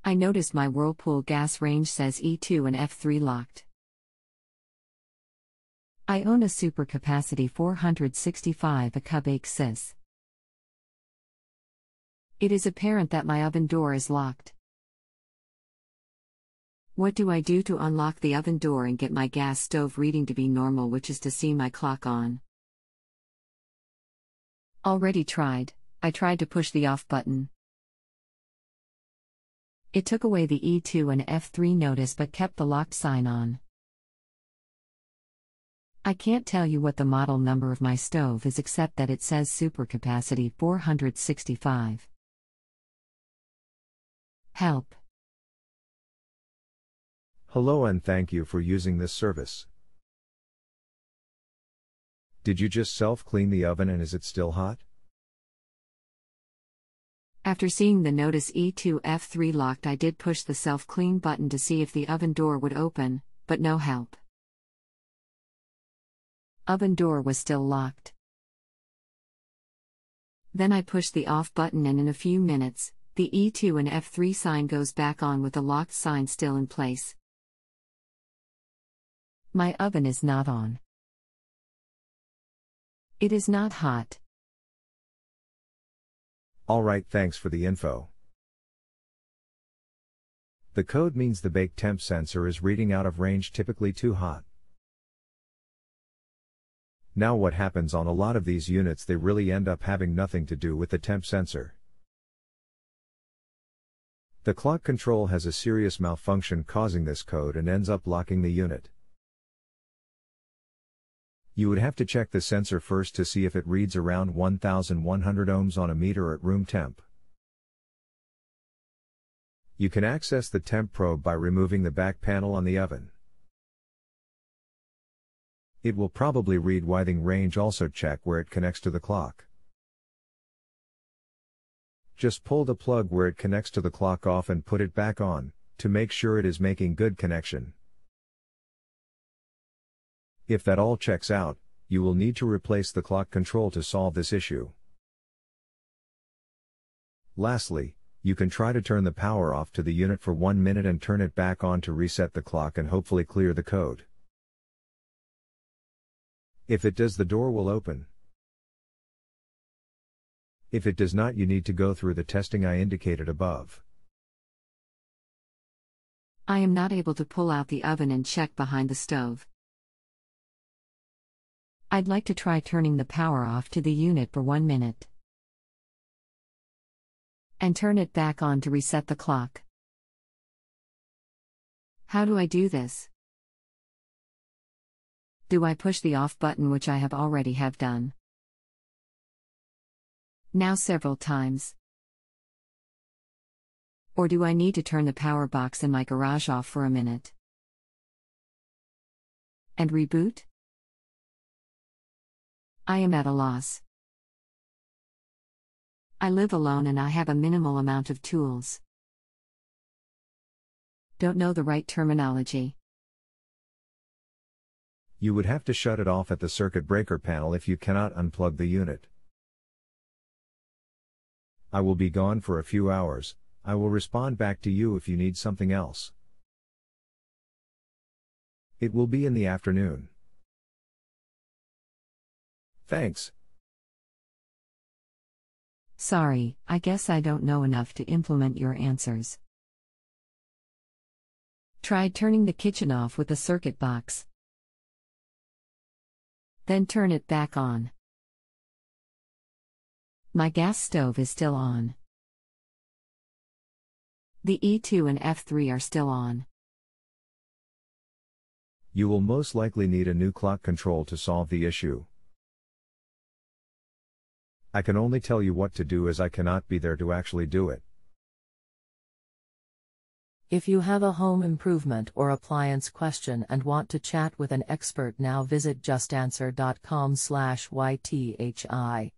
I noticed my Whirlpool gas range says E2 and F3 locked. I own a super capacity 465 Accubake sys. It is apparent that my oven door is locked. What do I do to unlock the oven door and get my gas stove reading to be normal, which is to see my clock on? Already tried. I tried to push the off button. It took away the E2 and F3 notice but kept the locked sign on. I can't tell you what the model number of my stove is except that it says super capacity 465. Help. Hello and thank you for using this service. Did you just self-clean the oven and is it still hot? After seeing the notice E2 F3 locked, I did push the self-clean button to see if the oven door would open, but no help. Oven door was still locked. Then I pushed the off button and in a few minutes, the E2 and F3 sign goes back on with the locked sign still in place. My oven is not on. It is not hot. Alright, thanks for the info. The code means the bake temp sensor is reading out of range, typically too hot. Now what happens on a lot of these units, they really end up having nothing to do with the temp sensor. The clock control has a serious malfunction causing this code and ends up locking the unit. You would have to check the sensor first to see if it reads around 1100 ohms on a meter at room temp. You can access the temp probe by removing the back panel on the oven. It will probably read withing range. Also check where it connects to the clock. Just pull the plug where it connects to the clock off and put it back on, to make sure it is making good connection. If that all checks out, you will need to replace the clock control to solve this issue. Lastly, you can try to turn the power off to the unit for 1 minute and turn it back on to reset the clock and hopefully clear the code. If it does, the door will open. If it does not, you need to go through the testing I indicated above. I am not able to pull out the oven and check behind the stove. I'd like to try turning the power off to the unit for 1 minute. And turn it back on to reset the clock. How do I do this? Do I push the off button, which I have already done? Now several times. Or do I need to turn the power box in my garage off for a minute? And reboot? I am at a loss. I live alone and I have a minimal amount of tools. Don't know the right terminology. You would have to shut it off at the circuit breaker panel if you cannot unplug the unit. I will be gone for a few hours. I will respond back to you if you need something else. It will be in the afternoon. Thanks. Sorry, I guess I don't know enough to implement your answers. Tried turning the kitchen off with the circuit box. Then turn it back on. My gas stove is still on. The E2 and F3 are still on. You will most likely need a new clock control to solve the issue. I can only tell you what to do as I cannot be there to actually do it. If you have a home improvement or appliance question and want to chat with an expert, now visit justanswer.com/ythi.